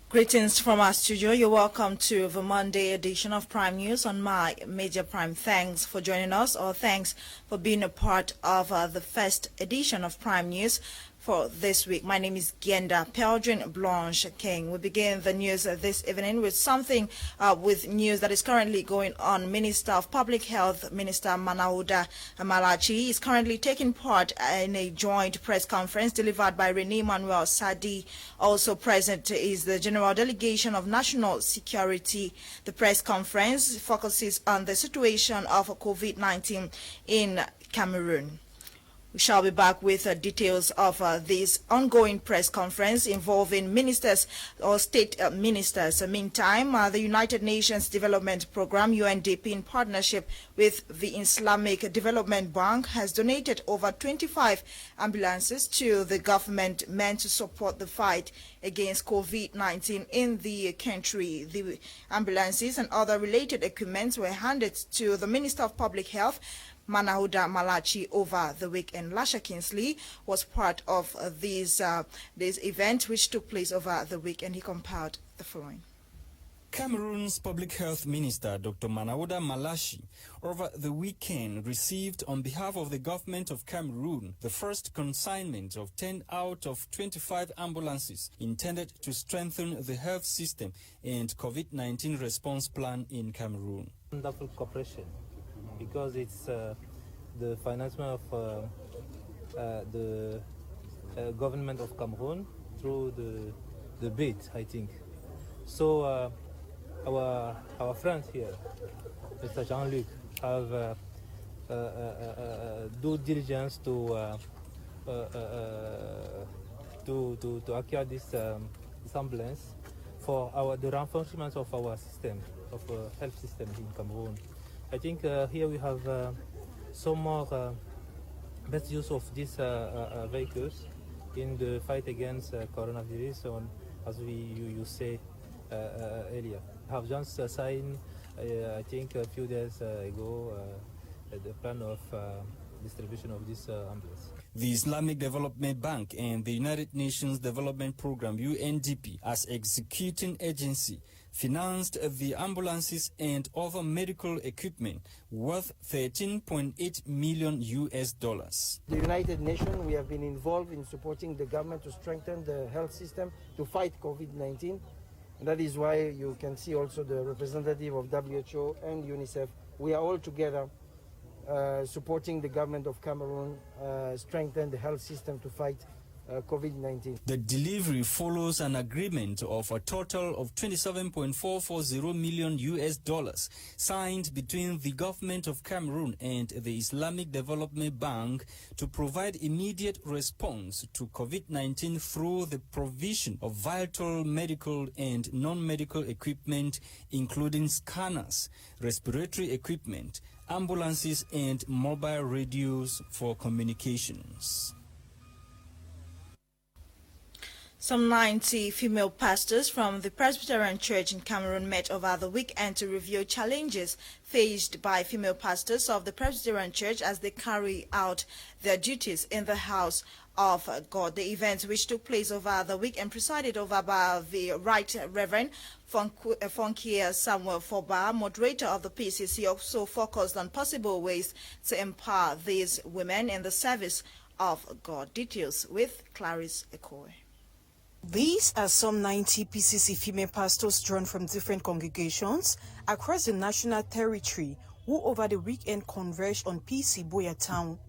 Greetings from our studio. You're welcome to the Monday edition of Prime News on my Major Prime. Thanks for joining us, or thanks for being a part of the first edition of Prime News for this week. My name is Henrietta Peldrine Blanche King. We begin the news this evening with something with news that is currently going on. Minister of Public Health, Minister Henrietta Tachanshan, is currently taking part in a joint press conference delivered by Rene Manuel Sadi. Also present is the General Delegation of National Security. The press conference focuses on the situation of COVID-19 in Cameroon. We shall be back with details of this ongoing press conference involving ministers or state ministers. Meantime, the United Nations Development Programme, UNDP, in partnership with the Islamic Development Bank, has donated over 25 ambulances to the government meant to support the fight against COVID-19 in the country. The ambulances and other related equipment were handed to the Minister of Public Health, Henrietta Tachanshan, over the weekend. Lasha Kingsley was part of this event which took place over the weekend. He compiled the following. Cameroon's Public Health Minister, Dr. Henrietta Tachanshan, over the weekend received on behalf of the government of Cameroon the first consignment of 10 out of 25 ambulances intended to strengthen the health system and COVID-19 response plan in Cameroon. Wonderful cooperation, because it's the financement of the government of Cameroon through the bid, I think. So our friends here, Mr. Jean-Luc, have due diligence to acquire this ambulance for the reinforcement of our system, of health system in Cameroon. I think here we have some more best use of these vehicles in the fight against coronavirus, as you say earlier. I have just signed, I think a few days ago, the plan of distribution of this ambulance. The Islamic Development Bank and the United Nations Development Programme, UNDP, as executing agency, financed the ambulances and other medical equipment worth $13.8 million. The United Nations, we have been involved in supporting the government to strengthen the health system to fight COVID-19. And that is why you can see also the representative of WHO and UNICEF. We are all together supporting the government of Cameroon, strengthen the health system to fight COVID-19. The delivery follows an agreement of a total of $27.440 million signed between the government of Cameroon and the Islamic Development Bank to provide immediate response to COVID-19 through the provision of vital medical and non-medical equipment, including scanners, respiratory equipment, ambulances, and mobile radios for communications. Some 90 female pastors from the Presbyterian Church in Cameroon met over the weekend to review challenges faced by female pastors of the Presbyterian Church as they carry out their duties in the house of God. The event, which took place over the weekend, presided over by the Right Reverend Funkier Samuel Foba, moderator of the PCC, also focused on possible ways to empower these women in the service of God. Details with Clarice Ekoe. These are some 90 PCC female pastors drawn from different congregations across the national territory who over the weekend converged on PC Boya Town.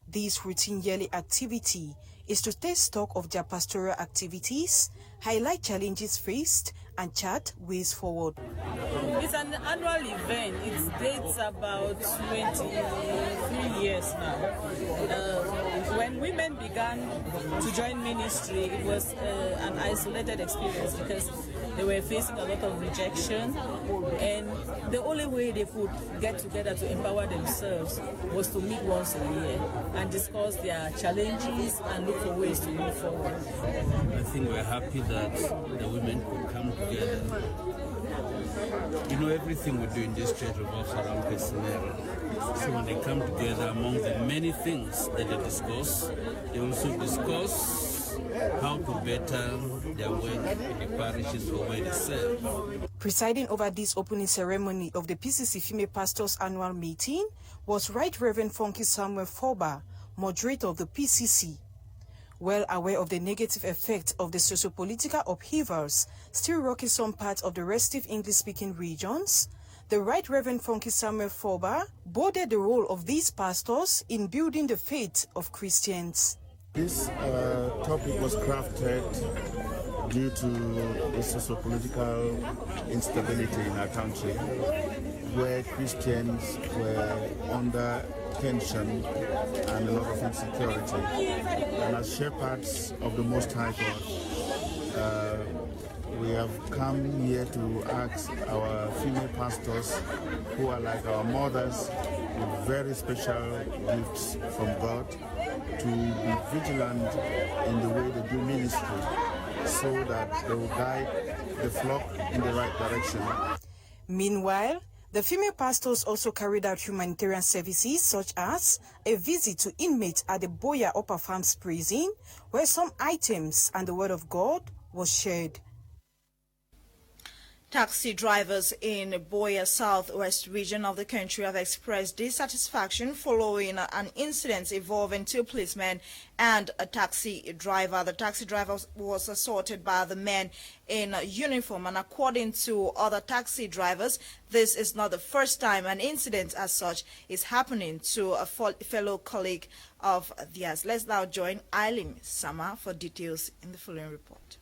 This routine yearly activity is to take stock of their pastoral activities, highlight challenges faced, and chart ways forward. It's an annual event. It dates about 23 years now. When women began to join ministry, it was an isolated experience because they were facing a lot of rejection, and the only way they could get together to empower themselves was to meet once a year and discuss their challenges and look for ways to move forward. I think we're happy that the women could come together. You know, everything we do in this church revolves around personnel. So when they come together, among the many things that they discuss, they also discuss how to better their work in the parishes or where they serve. Presiding over this opening ceremony of the PCC Female Pastors Annual Meeting was Right Reverend Funky Samuel Foba, moderator of the PCC. Well aware of the negative effects of the socio-political upheavals still rocking some parts of the restive English-speaking regions, the Right Reverend Funky Samuel Foba boarded the role of these pastors in building the faith of Christians. This topic was crafted due to the socio-political instability in our country, where Christians were under tension and a lot of insecurity. And as shepherds of the Most High God, we have come here to ask our female pastors, who are like our mothers, with very special gifts from God, to be vigilant in the way they do ministry, so that they will guide the flock in the right direction. Meanwhile, the female pastors also carried out humanitarian services such as a visit to inmates at the Boya Upper Farms prison, where some items and the word of God was shared. Taxi drivers in Boya southwest region of the country have expressed dissatisfaction following an incident involving two policemen and a taxi driver. The taxi driver was assaulted by the men in uniform, and according to other taxi drivers, this is not the first time an incident as such is happening to a fellow colleague of theirs. Let's now join Eileen Sama for details in the following report.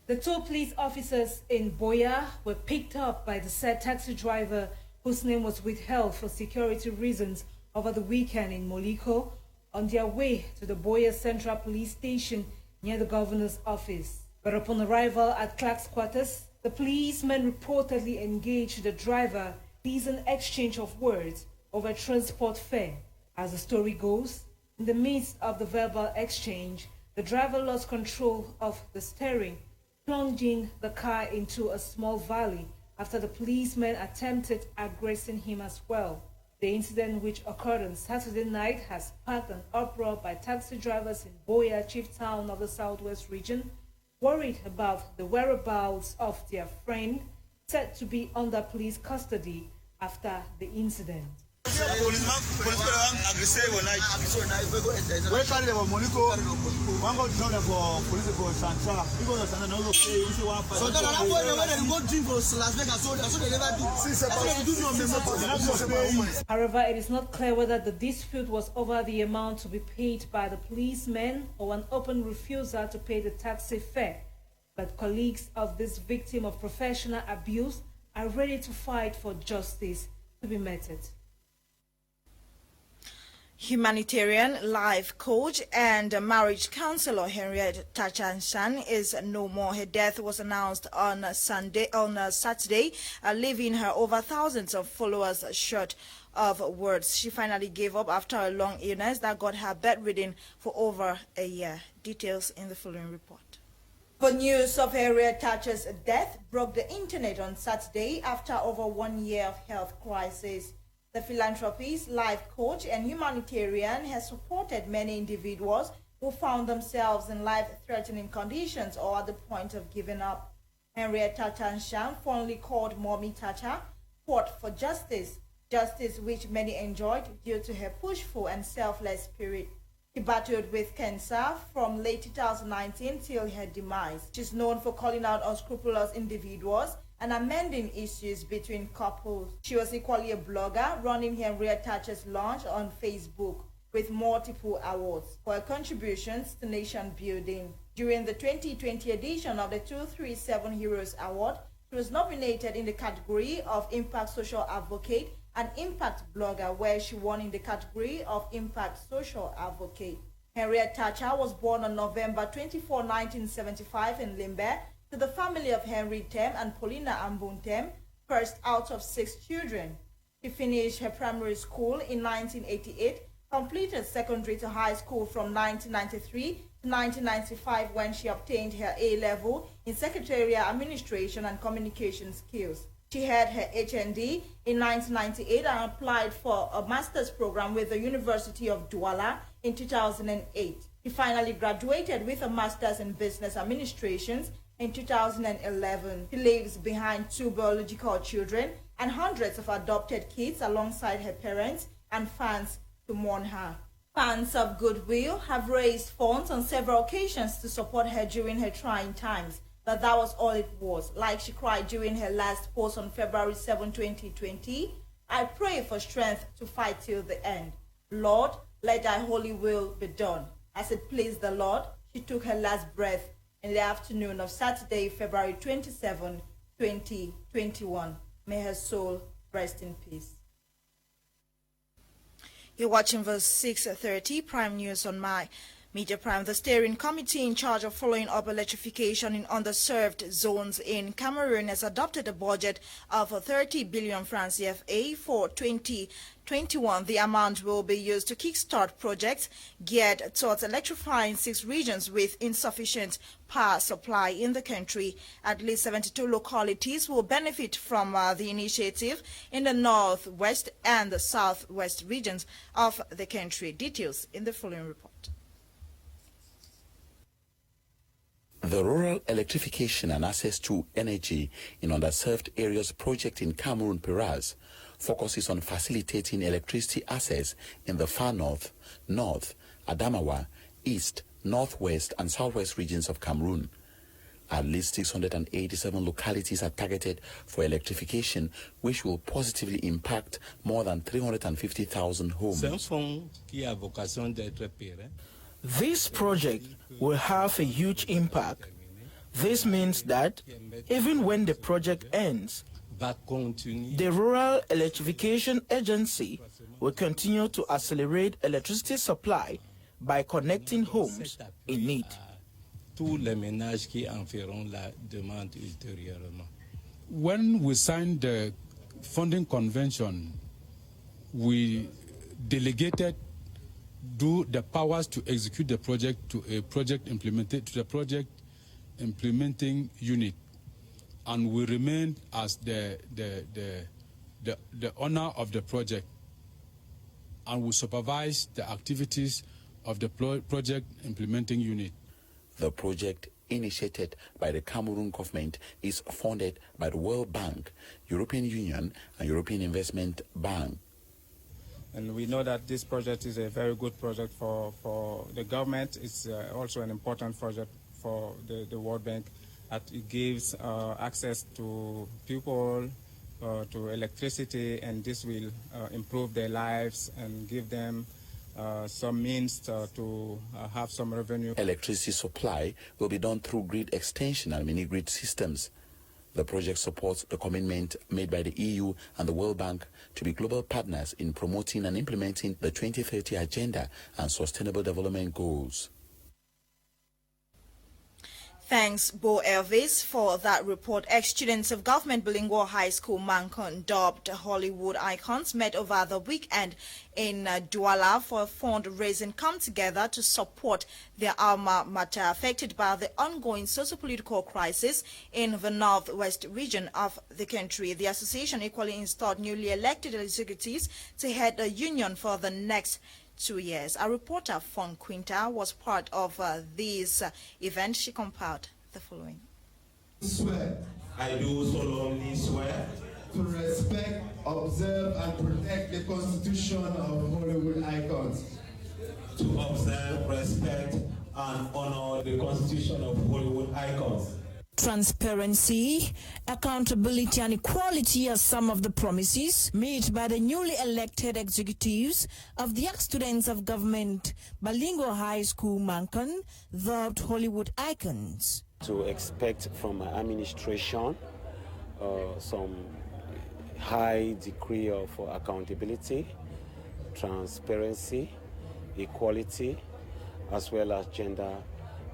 The two police officers in Boya were picked up by the said taxi driver, whose name was withheld for security reasons, over the weekend in Moliko on their way to the Boya Central Police Station near the governor's office. But upon arrival at clerk's quarters, the policemen reportedly engaged the driver in an exchange of words over transport fare. As the story goes, in the midst of the verbal exchange, the driver lost control of the steering, plunging the car into a small valley after the policemen attempted aggressing him as well. The incident, which occurred on Saturday night, has sparked an uproar by taxi drivers in Boya, chief town of the southwest region, worried about the whereabouts of their friend, said to be under police custody after the incident. However, it is not clear whether the dispute was over the amount to be paid by the policemen or an open refusal to pay the taxi fare. But colleagues of this victim of professional abuse are ready to fight for justice to be meted. Humanitarian, life coach, and marriage counselor Henrietta Tachanshan is no more. Her death was announced on Saturday, leaving her over thousands of followers short of words. She finally gave up after a long illness that got her bedridden for over a year. Details in the following report. The news of Henrietta Tachanshan's death broke the internet on Saturday after over 1 year of health crisis. The philanthropist, life coach, and humanitarian has supported many individuals who found themselves in life-threatening conditions or at the point of giving up. Henrietta Tachanshan, fondly called Mommy Tacha, fought for justice, justice which many enjoyed due to her pushful and selfless spirit. She battled with cancer from late 2019 till her demise. She's known for calling out unscrupulous individuals and amending issues between couples. She was equally a blogger, running Henrietta Tachanshan's launch on Facebook with multiple awards for her contributions to nation building. During the 2020 edition of the 237 Heroes Award, she was nominated in the category of Impact Social Advocate and Impact Blogger, where she won in the category of Impact Social Advocate. Henrietta Tachanshan was born on November 24, 1975 in Limbe, to the family of Henry Tem and Paulina Ambuntem, first out of 6 children. She finished her primary school in 1988, completed secondary to high school from 1993 to 1995 when she obtained her A-level in Secretarial Administration and Communication Skills. She had her HND in 1998 and applied for a master's program with the University of Douala in 2008. He finally graduated with a master's in business administration in 2011. He leaves behind 2 biological children and hundreds of adopted kids alongside her parents and fans to mourn her. Fans of Goodwill have raised funds on several occasions to support her during her trying times, but that was all it was. Like she cried during her last post on February 7, 2020, "I pray for strength to fight till the end. Lord, let thy holy will be done." As it pleased the Lord, she took her last breath in the afternoon of Saturday, February 27, 2021. May her soul rest in peace. You're watching verse 6:30, Prime News on My Media Prime. The steering committee in charge of following up electrification in underserved zones in Cameroon has adopted a budget of 30 billion francs CFA for 2021. The amount will be used to kickstart projects geared towards electrifying 6 regions with insufficient power supply in the country. At least 72 localities will benefit from the initiative in the northwest and the southwest regions of the country. Details in the following report. The Rural Electrification and Access to Energy in Underserved Areas project in Cameroon, Peraz, focuses on facilitating electricity access in the far north, north, Adamawa, east, northwest, and southwest regions of Cameroon. At least 687 localities are targeted for electrification, which will positively impact more than 350,000 homes. This project will have a huge impact. This means that even when the project ends, the Rural Electrification Agency will continue to accelerate electricity supply by connecting homes in need. When we signed the funding convention, we delegated the powers to execute the project to a project implementing unit, and we remained as the owner of the project, and we supervise the activities of the project implementing unit. The project, initiated by the Cameroon government, is funded by the World Bank, European Union, and European Investment Bank. And we know that this project is a very good project for the government. It's also an important project for the World Bank, that it gives access to people, to electricity, and this will improve their lives and give them some means to have some revenue. Electricity supply will be done through grid extension and mini-grid systems. The project supports the commitment made by the EU and the World Bank to be global partners in promoting and implementing the 2030 Agenda and Sustainable Development Goals. Thanks, Bo Elvis, for that report. Ex-students of Government Bilingual High School Mancon, dubbed Hollywood icons, met over the weekend in Douala for a fundraising come together to support their alma mater affected by the ongoing socio-political crisis in the northwest region of the country. The association equally installed newly elected executives to head the union for the next 2 years. Our reporter, Fon Quinta, was part of this event. She compiled the following. Swear. I do solemnly swear to respect, observe, and protect the Constitution of Hollywood Icons. To observe, respect, and honor the Constitution of Hollywood Icons. Transparency, accountability, and equality are some of the promises made by the newly elected executives of the ex-students of Government Bilingual High School Mancon, dubbed Hollywood icons. To expect from my administration some high degree of accountability, transparency, equality, as well as gender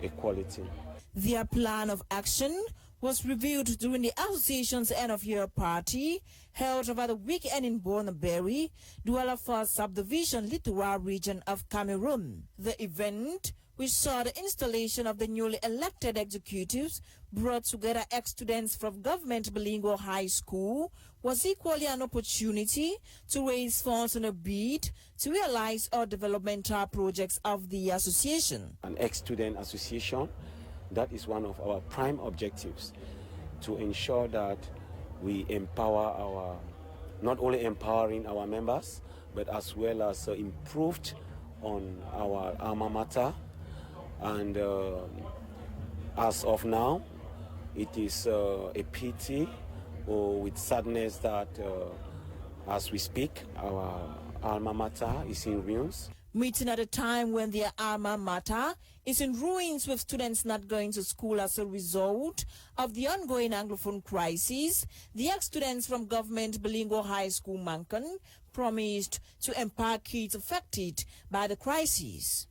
equality. Their plan of action was revealed during the association's end-of-year party held over the weekend in Bornaberry, Douala First Subdivision, Littoral region of Cameroon. The event, which saw the installation of the newly elected executives, brought together ex-students from government bilingual high school, was equally an opportunity to raise funds in a bid to realize all developmental projects of the association. An ex-student association, that is one of our prime objectives, to ensure that we empower our, not only empowering our members, but as well as improved on our alma mater. And as of now, it is a pity or with sadness that as we speak, our alma mater is in ruins. Meeting at a time when their alma mater is in ruins, with students not going to school as a result of the ongoing Anglophone crisis, the ex-students from government bilingual high school Mankan promised to empower kids affected by the crisis.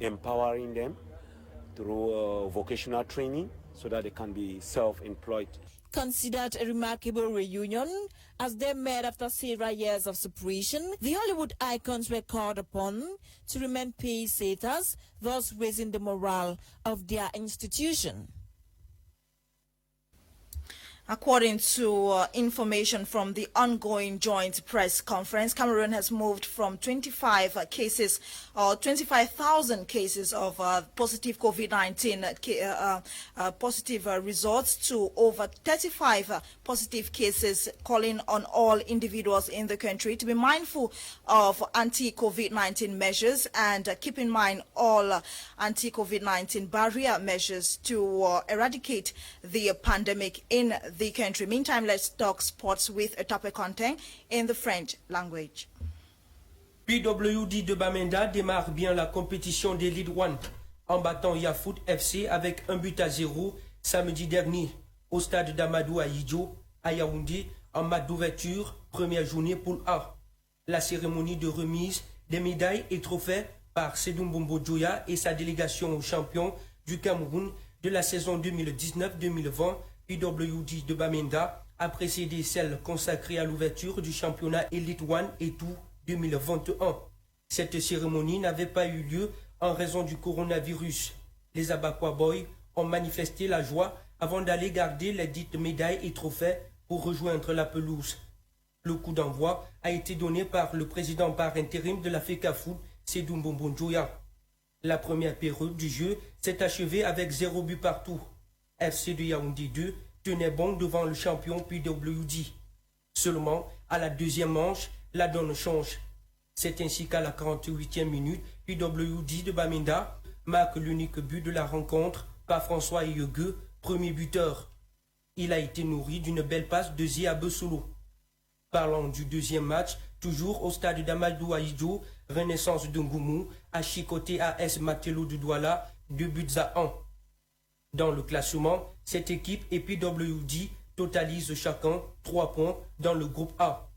Empowering them through vocational training so that they can be self-employed. Considered a remarkable reunion as they met after several years of separation, the Hollywood icons were called upon to remain pace-setters, thus raising the morale of their institution. According to information from the ongoing joint press conference, Cameroon has moved from 25,000 cases of positive COVID-19 positive results to over 35 positive cases, calling on all individuals in the country to be mindful of anti-COVID-19 measures and keep in mind all anti-COVID-19 barrier measures to eradicate the pandemic in the country. Meantime, let's talk sports with a topic content in the French language. PWD de Bamenda démarre bien la compétition des League One en battant Yafoot FC avec 1-0 samedi dernier au stade d'Amadou Ahidjo à Yaoundé en match d'ouverture, première journée poule A. La cérémonie de remise des médailles est trophée par Sedoum Bombo Joya et sa délégation aux champions du Cameroun de la saison 2019-2020. PWD de Bamenda a précédé celle consacrée à l'ouverture du championnat Elite One et tout 2021. Cette cérémonie n'avait pas eu lieu en raison du coronavirus. Les Abakwa Boys ont manifesté la joie avant d'aller garder les dites médailles et trophées pour rejoindre la pelouse. Le coup d'envoi a été donné par le président par intérim de la FECAFOOT, Sedoum Bombo Joya. La première période du jeu s'est achevée avec 0 but partout. FC de Yaoundé 2 tenait bon devant le champion PWD. Seulement, à la deuxième manche, la donne change. C'est ainsi qu'à la 48e minute, PWD de Bamenda marque l'unique but de la rencontre par François Yegueux, premier buteur. Il a été nourri d'une belle passe de Zia Besolo. Parlant du deuxième match, toujours au stade d'Amadou Ahidjo, Renaissance de Ngoumou a chicoté AS Matelo de Douala 2-1. Dans le classement, cette équipe et PWD totalisent chacun 3 points dans le groupe A.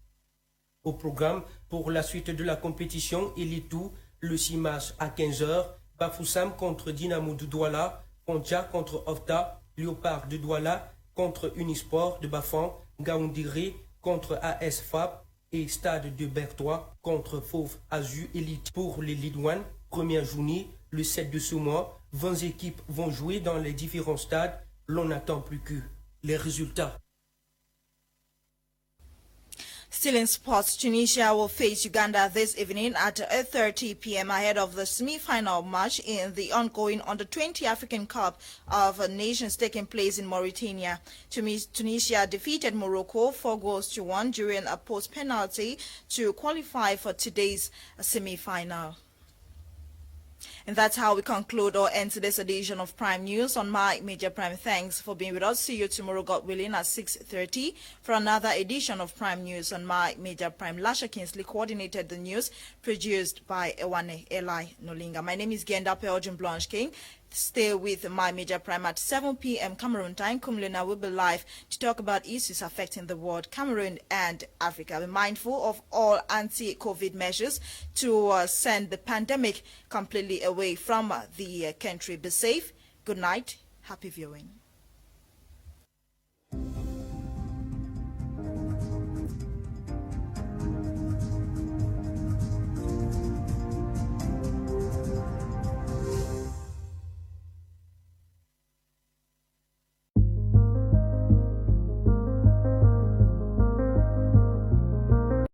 Au programme, pour la suite de la compétition, il est tout le 6 mars à 15h, Bafoussam contre Dynamo de Douala, Pontia contre Ofta, Léopard de Douala contre Unisport de Bafan, Gaoundéré contre AS FAP et Stade de Bertois contre Fauve Azur Elite. Pour les League One, première journée, le 7 de ce mois, 20 équipes vont jouer dans les différents stades. L'on n'attend plus que les résultats. Still in sports, Tunisia will face Uganda this evening at 8:30 p.m. ahead of the semi-final match in the ongoing Under-20 African Cup of Nations taking place in Mauritania. Tunisia defeated Morocco 4-1 during a post-penalty to qualify for today's semi-final. And that's how we conclude or end today's edition of Prime News on My Media Prime. Thanks for being with us. See you tomorrow, God willing, at 6:30 for another edition of Prime News on My Media Prime. Lasha Kingsley coordinated the news, produced by EWANE, NOLINGA. My name is Genda Pelgin Blanche King. Stay with My Media Prime at 7 p.m. Cameroon time. Kumlena will be live to talk about issues affecting the world, Cameroon and Africa. Be mindful of all anti-COVID measures to send the pandemic completely away from the country. Be safe. Good night. Happy viewing.